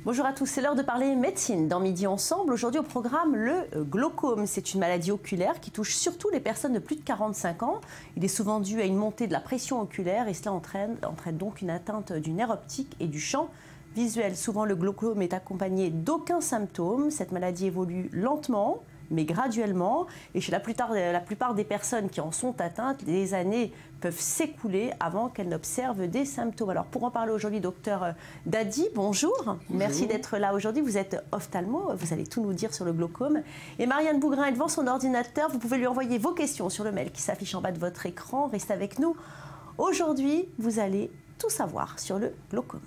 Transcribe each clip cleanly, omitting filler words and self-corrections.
Bonjour à tous, c'est l'heure de parler médecine dans Midi Ensemble. Aujourd'hui au programme, le glaucome. C'est une maladie oculaire qui touche surtout les personnes de plus de 45 ans. Il est souvent dû à une montée de la pression oculaire et cela entraîne donc une atteinte du nerf optique et du champ visuel. Souvent le glaucome est accompagné d'aucun symptôme. Cette maladie évolue lentement mais graduellement. Et chez la plupart des personnes qui en sont atteintes, des années peuvent s'écouler avant qu'elles n'observent des symptômes. Alors pour en parler aujourd'hui, docteur Dadi, bonjour. Merci d'être là aujourd'hui. Vous êtes ophtalmo, vous allez tout nous dire sur le glaucome. Et Marianne Bougrain est devant son ordinateur. Vous pouvez lui envoyer vos questions sur le mail qui s'affiche en bas de votre écran. Restez avec nous. Aujourd'hui, vous allez tout savoir sur le glaucome.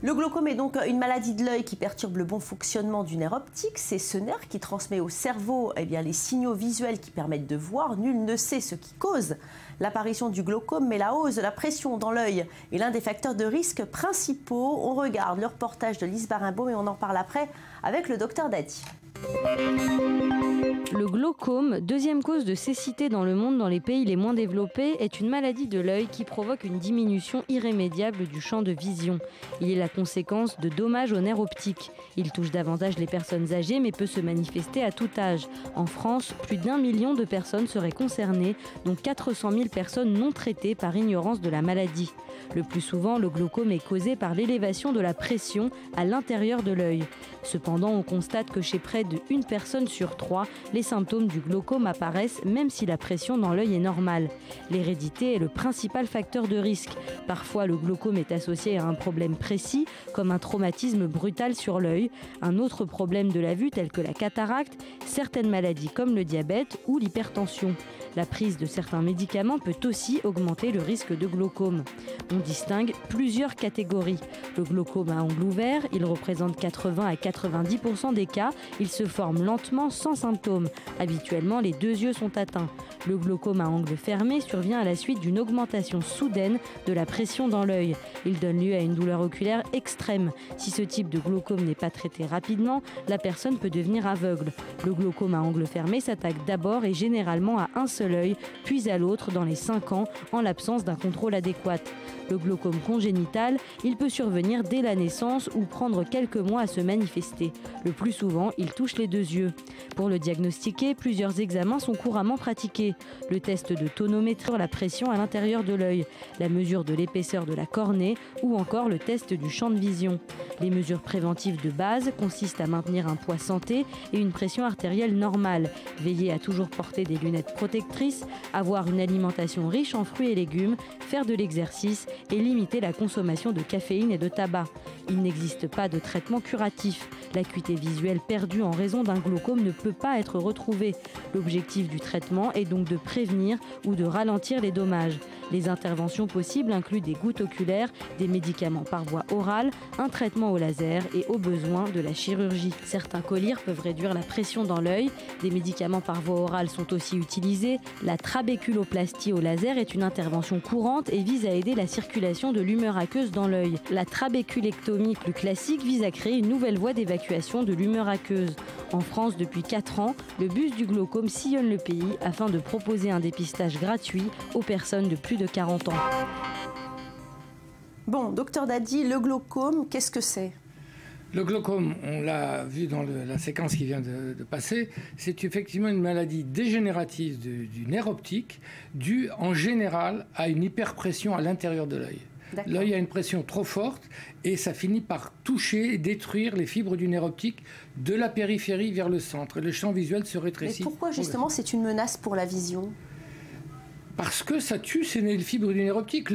Le glaucome est donc une maladie de l'œil qui perturbe le bon fonctionnement du nerf optique. C'est ce nerf qui transmet au cerveau les signaux visuels qui permettent de voir. Nul ne sait ce qui cause l'apparition du glaucome, mais la hausse de la pression dans l'œil est l'un des facteurs de risque principaux. On regarde le reportage de Lise Barimbaud et on en parle après avec le docteur Dadi. Le glaucome, deuxième cause de cécité dans le monde dans les pays les moins développés, est une maladie de l'œil qui provoque une diminution irrémédiable du champ de vision. Il est la conséquence de dommages au nerf optique. Il touche davantage les personnes âgées mais peut se manifester à tout âge. En France, plus d'1 million de personnes seraient concernées, dont 400 000 personnes non traitées par ignorance de la maladie. Le plus souvent, le glaucome est causé par l'élévation de la pression à l'intérieur de l'œil. Cependant, on constate que chez près d'1 personne sur 3, les symptômes du glaucome apparaissent même si la pression dans l'œil est normale. L'hérédité est le principal facteur de risque. Parfois, le glaucome est associé à un problème précis, comme un traumatisme brutal sur l'œil, un autre problème de la vue tel que la cataracte, certaines maladies comme le diabète ou l'hypertension. La prise de certains médicaments peut aussi augmenter le risque de glaucome. On distingue plusieurs catégories. Le glaucome à angle ouvert, il représente 80 à 90% des cas. Il se forme lentement sans symptômes. Habituellement, les deux yeux sont atteints. Le glaucome à angle fermé survient à la suite d'une augmentation soudaine de la pression dans l'œil. Il donne lieu à une douleur oculaire extrême. Si ce type de glaucome n'est pas traité rapidement, la personne peut devenir aveugle. Le glaucome à angle fermé s'attaque d'abord et généralement à un seul œil, puis à l'autre dans les 5 ans en l'absence d'un contrôle adéquat. Le glaucome congénital, il peut survenir dès la naissance ou prendre quelques mois à se manifester. Le plus souvent, il touche les deux yeux. Pour le diagnostiquer, plusieurs examens sont couramment pratiqués. Le test de tonométrie, la pression à l'intérieur de l'œil, la mesure de l'épaisseur de la cornée ou encore le test du champ de vision. Les mesures préventives de base consistent à maintenir un poids santé et une pression artérielle normale, veiller à toujours porter des lunettes protectrices, avoir une alimentation riche en fruits et légumes, faire de l'exercice et limiter la consommation de caféine et de tabac. Il n'existe pas de traitement curatif. L'acuité visuelle perdue en raison d'un glaucome ne peut pas être retrouvée. L'objectif du traitement est donc de prévenir ou de ralentir les dommages. Les interventions possibles incluent des gouttes oculaires, des médicaments par voie orale, un traitement au laser et au besoin de la chirurgie. Certains collyres peuvent réduire la pression dans l'œil. Des médicaments par voie orale sont aussi utilisés. La trabéculoplastie au laser est une intervention courante et vise à aider la circulation de l'humeur aqueuse dans l'œil. La trabéculectomie plus classique vise à créer une nouvelle voie d'évacuation de l'humeur aqueuse. En France, depuis 4 ans, le bus du glaucome sillonne le pays afin de proposer un dépistage gratuit aux personnes de plus de 40 ans. Bon, docteur Dadi, le glaucome, qu'est-ce que c'est ? Le glaucome, on l'a vu dans la séquence qui vient de passer, c'est effectivement une maladie dégénérative du nerf optique due en général à une hyperpression à l'intérieur de l'œil. L'œil a une pression trop forte et ça finit par toucher et détruire les fibres du nerf optique de la périphérie vers le centre. Et le champ visuel se rétrécit. Mais pourquoi justement c'est une menace pour la vision ? Parce que ça tue les fibres du nerf optique.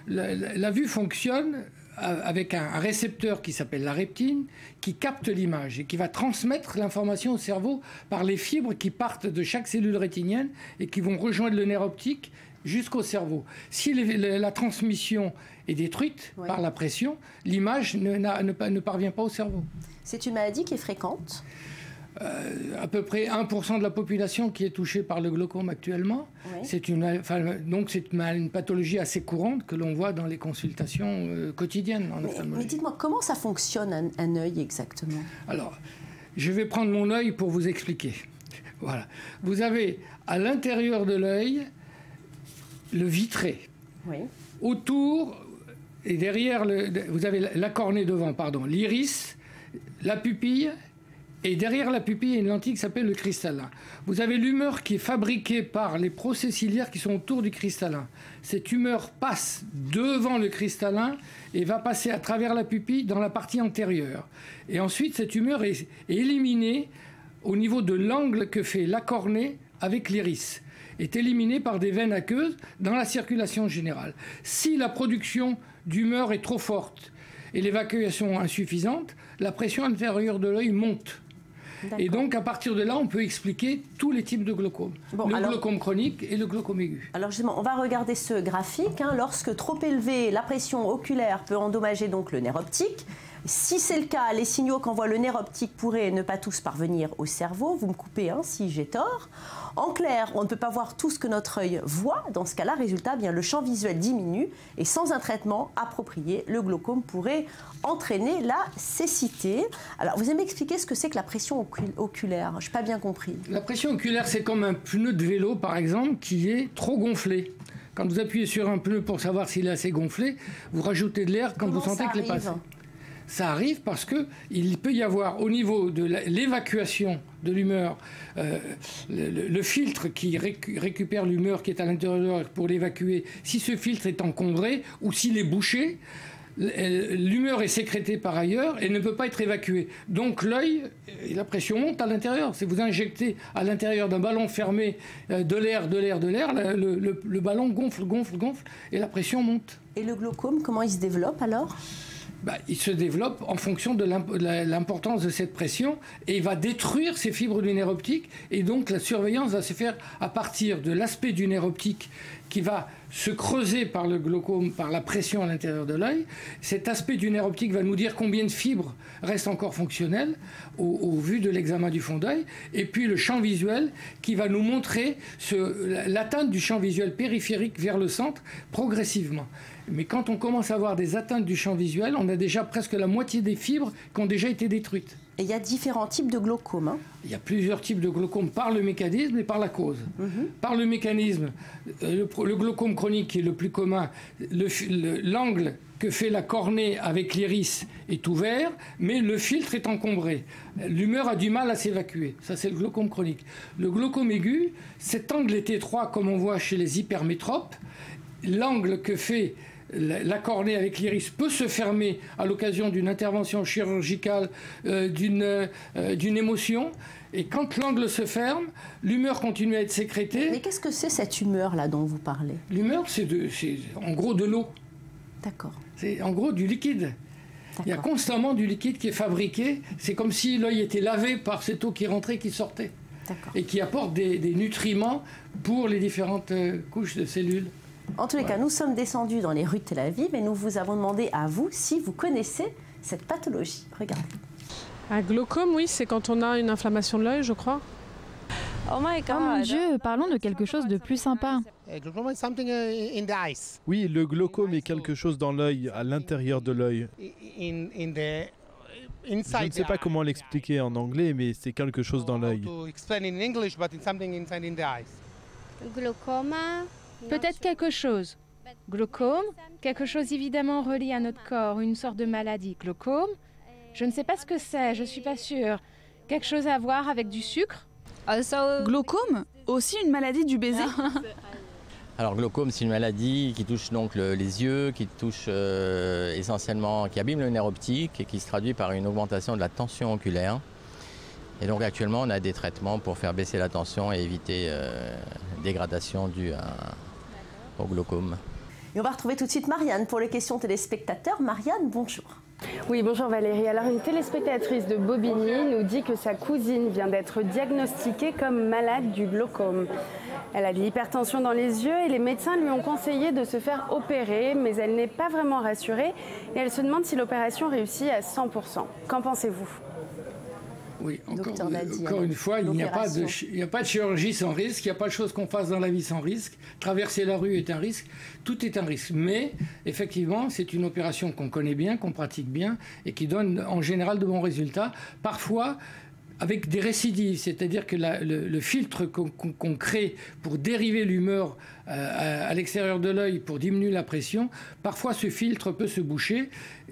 La vue fonctionne avec un récepteur qui s'appelle la reptine, qui capte l'image et qui va transmettre l'information au cerveau par les fibres qui partent de chaque cellule rétinienne et qui vont rejoindre le nerf optique jusqu'au cerveau. Si la transmission est détruite par la pression, l'image ne parvient pas au cerveau. C'est une maladie qui est fréquente ? À peu près 1% de la population qui est touchée par le glaucome actuellement. Oui. C'est une pathologie assez courante que l'on voit dans les consultations quotidiennes en ophtalmologie. Mais dites-moi, comment ça fonctionne un œil exactement ? Alors, je vais prendre mon œil pour vous expliquer. Voilà. Vous avez à l'intérieur de l'œil le vitré. Oui. autour et derrière, vous avez la cornée devant, pardon, l'iris, la pupille, et derrière la pupille, il y a une lentille qui s'appelle le cristallin. Vous avez l'humeur qui est fabriquée par les procès ciliaires qui sont autour du cristallin. Cette humeur passe devant le cristallin et va passer à travers la pupille dans la partie antérieure. Et ensuite, cette humeur est éliminée au niveau de l'angle que fait la cornée avec l'iris, est éliminée par des veines aqueuses dans la circulation générale. Si la production d'humeur est trop forte et l'évacuation insuffisante, la pression intérieure de l'œil monte. Et donc, à partir de là, on peut expliquer tous les types de glaucome. Glaucome chronique et le glaucome aigu. Alors justement, on va regarder ce graphique. Lorsque trop élevée, la pression oculaire peut endommager donc le nerf optique. Si c'est le cas, les signaux qu'envoie le nerf optique pourraient ne pas tous parvenir au cerveau. Vous me coupez si j'ai tort. En clair, on ne peut pas voir tout ce que notre œil voit. Dans ce cas-là, résultat, le champ visuel diminue et sans un traitement approprié, le glaucome pourrait entraîner la cécité. Alors, vous aimez expliquer ce que c'est que la pression oculaire? Je n'ai pas bien compris. La pression oculaire, c'est comme un pneu de vélo, par exemple, qui est trop gonflé. Quand vous appuyez sur un pneu pour savoir s'il est assez gonflé, vous rajoutez de l'air quand vous sentez qu'il est passé. Ça arrive parce qu'il peut y avoir au niveau de l'évacuation de l'humeur, le filtre qui récupère l'humeur qui est à l'intérieur de l'œil pour l'évacuer, si ce filtre est encombré ou s'il est bouché, l'humeur est sécrétée par ailleurs et ne peut pas être évacuée. Donc l'œil, la pression monte à l'intérieur. Si vous injectez à l'intérieur d'un ballon fermé de l'air, le ballon gonfle et la pression monte. Et le glaucome, comment il se développe alors ? Il se développe en fonction de l'importance de cette pression et il va détruire ces fibres du nerf optique et donc la surveillance va se faire à partir de l'aspect du nerf optique qui va se creuser par le glaucome, par la pression à l'intérieur de l'œil. Cet aspect du nerf optique va nous dire combien de fibres restent encore fonctionnelles au vu de l'examen du fond d'œil. Et puis le champ visuel qui va nous montrer l'atteinte du champ visuel périphérique vers le centre progressivement. Mais quand on commence à avoir des atteintes du champ visuel, on a déjà presque la moitié des fibres qui ont déjà été détruites. Et il y a différents types de glaucome. Il y a plusieurs types de glaucome par le mécanisme et par la cause. Par le mécanisme, le glaucome chronique qui est le plus commun, l'angle que fait la cornée avec l'iris est ouvert, mais le filtre est encombré. L'humeur a du mal à s'évacuer. Ça, c'est le glaucome chronique. Le glaucome aigu, cet angle est étroit comme on voit chez les hypermétropes. L'angle que fait la cornée avec l'iris peut se fermer à l'occasion d'une intervention chirurgicale, d'une émotion. Et quand l'angle se ferme, l'humeur continue à être sécrétée. Mais qu'est-ce que c'est cette humeur-là dont vous parlez? L'humeur, c'est en gros de l'eau. D'accord. C'est en gros du liquide. Il y a constamment du liquide qui est fabriqué. C'est comme si l'œil était lavé par cette eau qui rentrait et qui sortait. Et qui apporte des nutriments pour les différentes couches de cellules. En tous les cas, nous sommes descendus dans les rues de Tel Aviv et nous vous avons demandé à vous si vous connaissez cette pathologie. Regardez. Un glaucome, oui, c'est quand on a une inflammation de l'œil, je crois. Oh mon Dieu, parlons de quelque chose de plus sympa. Oui, le glaucome est quelque chose dans l'œil, à l'intérieur de l'œil. Je ne sais pas comment l'expliquer en anglais, mais c'est quelque chose dans l'œil. Glaucoma. Peut-être quelque chose. Glaucome, quelque chose évidemment relié à notre corps, une sorte de maladie. Glaucome, je ne sais pas ce que c'est, je ne suis pas sûre. Quelque chose à voir avec du sucre? Glaucome? Aussi une maladie du baiser? Alors glaucome, c'est une maladie qui touche donc les yeux, qui touche essentiellement, qui abîme le nerf optique et qui se traduit par une augmentation de la tension oculaire. Et donc actuellement, on a des traitements pour faire baisser la tension et éviter dégradation due au glaucome. Et on va retrouver tout de suite Marianne pour les questions téléspectateurs. Marianne, bonjour. Oui, bonjour Valérie. Alors une téléspectatrice de Bobigny nous dit que sa cousine vient d'être diagnostiquée comme malade du glaucome. Elle a de l'hypertension dans les yeux et les médecins lui ont conseillé de se faire opérer, mais elle n'est pas vraiment rassurée et elle se demande si l'opération réussit à 100%. Qu'en pensez-vous ? Oui, encore une fois, il n'y a pas de chirurgie sans risque, il n'y a pas de chose qu'on fasse dans la vie sans risque. Traverser la rue est un risque, tout est un risque. Mais effectivement, c'est une opération qu'on connaît bien, qu'on pratique bien et qui donne en général de bons résultats. Parfois, avec des récidives, c'est-à-dire que le filtre qu'on crée pour dériver l'humeur à l'extérieur de l'œil pour diminuer la pression, parfois ce filtre peut se boucher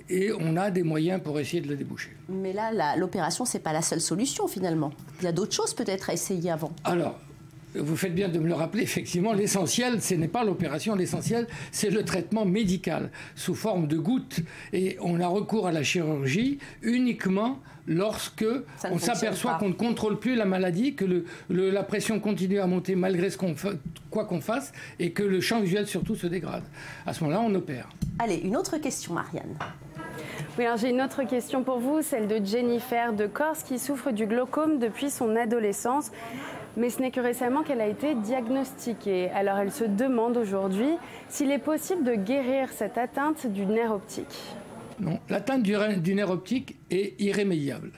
et on a des moyens pour essayer de le déboucher. Mais là, l'opération, c'est pas la seule solution finalement. Il y a d'autres choses peut-être à essayer avant. Alors, vous faites bien de me le rappeler, effectivement, l'essentiel, ce n'est pas l'opération, l'essentiel, c'est le traitement médical, sous forme de gouttes. Et on a recours à la chirurgie uniquement lorsque on s'aperçoit qu'on ne contrôle plus la maladie, que la pression continue à monter malgré quoi qu'on fasse, et que le champ visuel surtout se dégrade. À ce moment-là, on opère. Allez, une autre question, Marianne. Oui, alors j'ai une autre question pour vous, celle de Jennifer de Corse, qui souffre du glaucome depuis son adolescence. Mais ce n'est que récemment qu'elle a été diagnostiquée. Alors elle se demande aujourd'hui s'il est possible de guérir cette atteinte du nerf optique. Non, l'atteinte du nerf optique est irrémédiable.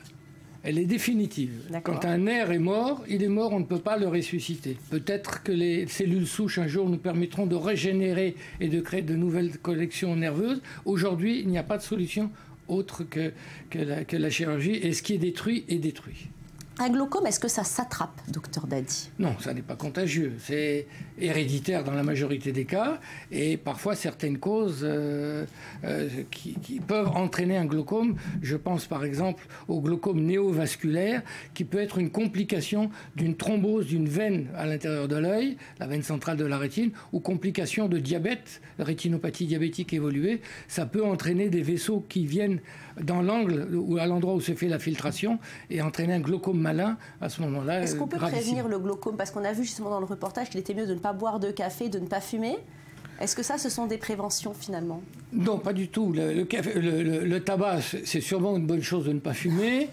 Elle est définitive. Quand un nerf est mort, il est mort, on ne peut pas le ressusciter. Peut-être que les cellules souches un jour nous permettront de régénérer et de créer de nouvelles collections nerveuses. Aujourd'hui, il n'y a pas de solution autre que la chirurgie. Et ce qui est détruit est détruit. Un glaucome, est-ce que ça s'attrape, docteur Dadi? Non, ça n'est pas contagieux. C'est héréditaire dans la majorité des cas et parfois certaines causes qui peuvent entraîner un glaucome. Je pense par exemple au glaucome néovasculaire qui peut être une complication d'une thrombose d'une veine à l'intérieur de l'œil, la veine centrale de la rétine, ou complication de diabète, rétinopathie diabétique évoluée. Ça peut entraîner des vaisseaux qui viennent dans l'angle ou à l'endroit où se fait la filtration et entraîner un glaucome malin à ce moment-là. Est-ce qu'on peut prévenir le glaucome? Parce qu'on a vu justement dans le reportage qu'il était mieux de ne pas boire de café, de ne pas fumer. Est-ce que ça, ce sont des préventions finalement? Non, pas du tout. Le tabac, c'est sûrement une bonne chose de ne pas fumer.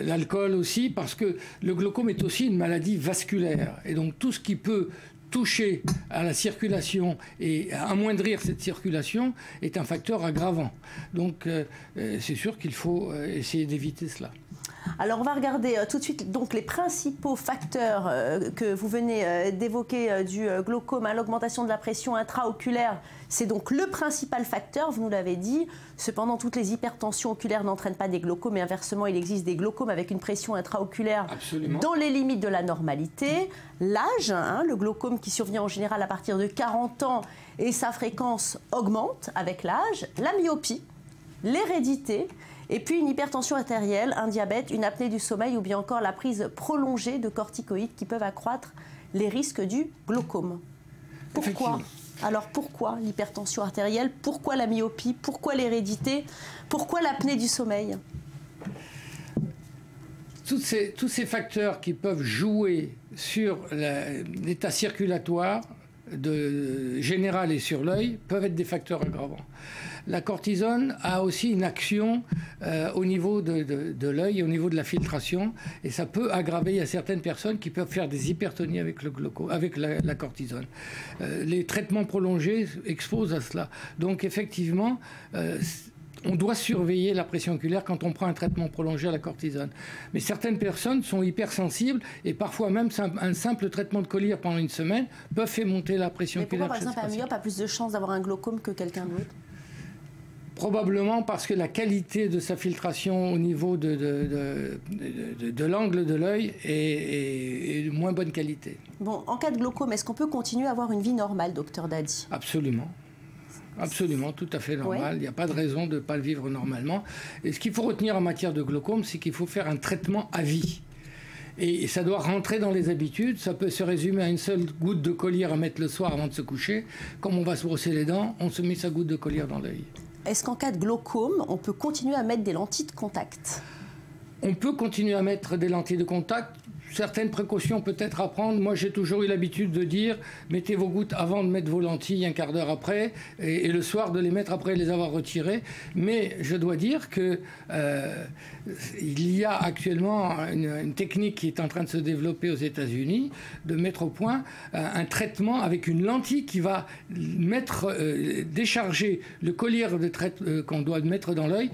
L'alcool aussi, parce que le glaucome est aussi une maladie vasculaire. Et donc tout ce qui peut toucher à la circulation et amoindrir cette circulation est un facteur aggravant. Donc c'est sûr qu'il faut essayer d'éviter cela. Alors on va regarder tout de suite donc les principaux facteurs que vous venez d'évoquer du glaucome. L'augmentation de la pression intraoculaire, c'est donc le principal facteur, vous nous l'avez dit. Cependant, toutes les hypertensions oculaires n'entraînent pas des glaucomes, et inversement, il existe des glaucomes avec une pression intraoculaire dans les limites de la normalité. L'âge, le glaucome qui survient en général à partir de 40 ans et sa fréquence augmente avec l'âge. La myopie, l'hérédité, et puis une hypertension artérielle, un diabète, une apnée du sommeil ou bien encore la prise prolongée de corticoïdes qui peuvent accroître les risques du glaucome. Pourquoi ? Alors pourquoi l'hypertension artérielle? Pourquoi la myopie? Pourquoi l'hérédité? Pourquoi l'apnée du sommeil? Tous ces facteurs qui peuvent jouer sur l'état circulatoire général et sur l'œil peuvent être des facteurs aggravants. La cortisone a aussi une action au niveau de l'œil, au niveau de la filtration, et ça peut aggraver. Il y a certaines personnes qui peuvent faire des hypertonies avec le glaucome, avec la cortisone. Les traitements prolongés exposent à cela. Donc effectivement, on doit surveiller la pression oculaire quand on prend un traitement prolongé à la cortisone. Mais certaines personnes sont hypersensibles et parfois même un simple traitement de collyre pendant une semaine peut faire monter la pression oculaire. Pourquoi, par exemple, un myope a plus de chances d'avoir un glaucome que quelqu'un d'autre? Probablement parce que la qualité de sa filtration au niveau de l'angle de l'œil est de moins bonne qualité. Bon, en cas de glaucome, est-ce qu'on peut continuer à avoir une vie normale, docteur Dadi? Absolument. Absolument, tout à fait normal. Il n'y a pas de raison de ne pas le vivre normalement. Et ce qu'il faut retenir en matière de glaucome, c'est qu'il faut faire un traitement à vie. Et ça doit rentrer dans les habitudes. Ça peut se résumer à une seule goutte de collyre à mettre le soir avant de se coucher. Comme on va se brosser les dents, on se met sa goutte de collyre dans l'œil. Est-ce qu'en cas de glaucome, on peut continuer à mettre des lentilles de contact? On peut continuer à mettre des lentilles de contact. Certaines précautions peut-être à prendre. Moi, j'ai toujours eu l'habitude de dire mettez vos gouttes avant de mettre vos lentilles, un quart d'heure après, et le soir de les mettre après les avoir retirées. Mais je dois dire que il y a actuellement une technique qui est en train de se développer aux États-Unis, de mettre au point un traitement avec une lentille qui va décharger le collyre qu'on doit mettre dans l'œil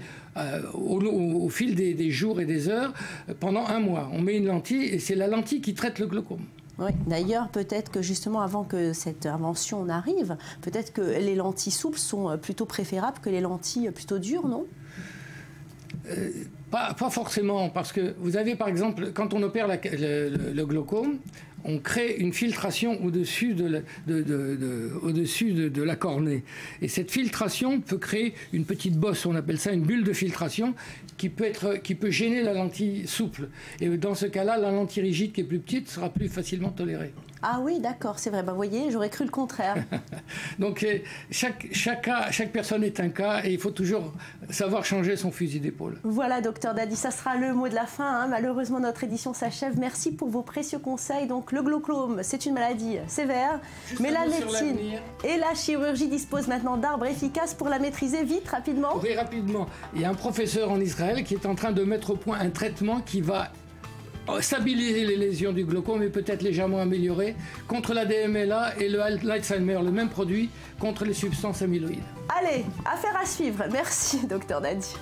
au fil des jours et des heures pendant un mois. On met une lentille et c'est la lentille qui traite le glaucome. Oui, d'ailleurs, peut-être que justement avant que cette invention n'arrive, peut-être que les lentilles souples sont plutôt préférables que les lentilles plutôt dures, non? Pas forcément, parce que vous avez par exemple, quand on opère le glaucome, on crée une filtration au-dessus de la cornée. Et cette filtration peut créer une petite bosse, on appelle ça une bulle de filtration, qui peut gêner la lentille souple. Et dans ce cas-là, la lentille rigide qui est plus petite sera plus facilement tolérée. Ah oui, d'accord, c'est vrai. Vous voyez, j'aurais cru le contraire. Donc chaque personne est un cas et il faut toujours savoir changer son fusil d'épaule. Voilà, docteur Dadi, ça sera le mot de la fin. Hein. Malheureusement, notre édition s'achève. Merci pour vos précieux conseils. Donc, le glaucome, c'est une maladie sévère, mais la médecine et la chirurgie disposent maintenant d'arbres efficaces pour la maîtriser vite, rapidement. Oui, rapidement. Il y a un professeur en Israël qui est en train de mettre au point un traitement qui va stabiliser les lésions du glaucome et peut-être légèrement améliorer contre la DMLA et l'Alzheimer, le même produit contre les substances amyloïdes. Allez, affaire à suivre. Merci, docteur Dadi.